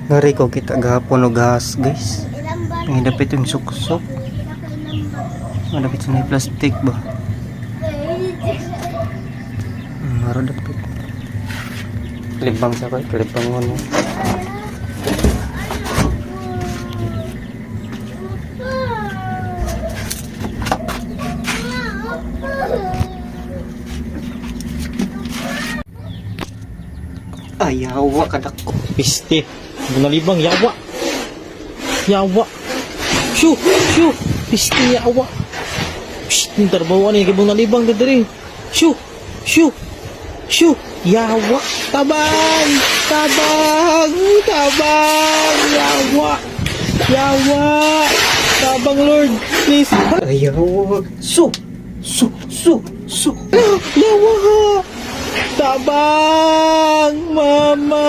Ngari ko kita gahapon o gas guys. Ang dapit yung suksok. Ang dapit sa may plastic ba? Maro dapit. Klibang sa ko, klibang mo. Ayawa kadak ko. Piste. Bunalibang yawa. Yawa. Shoo, shoo. Piste yawa. Psst, tarbawa ni kibong nalibang dadari. Shoo, shoo. Shoo. Yawa. Tabang. Tabang. Tabang. Yawa. Yawa. Tabang Lord. Please. Ayawa. Su. Su. Su. Su. Yawa. Tabang. Mama.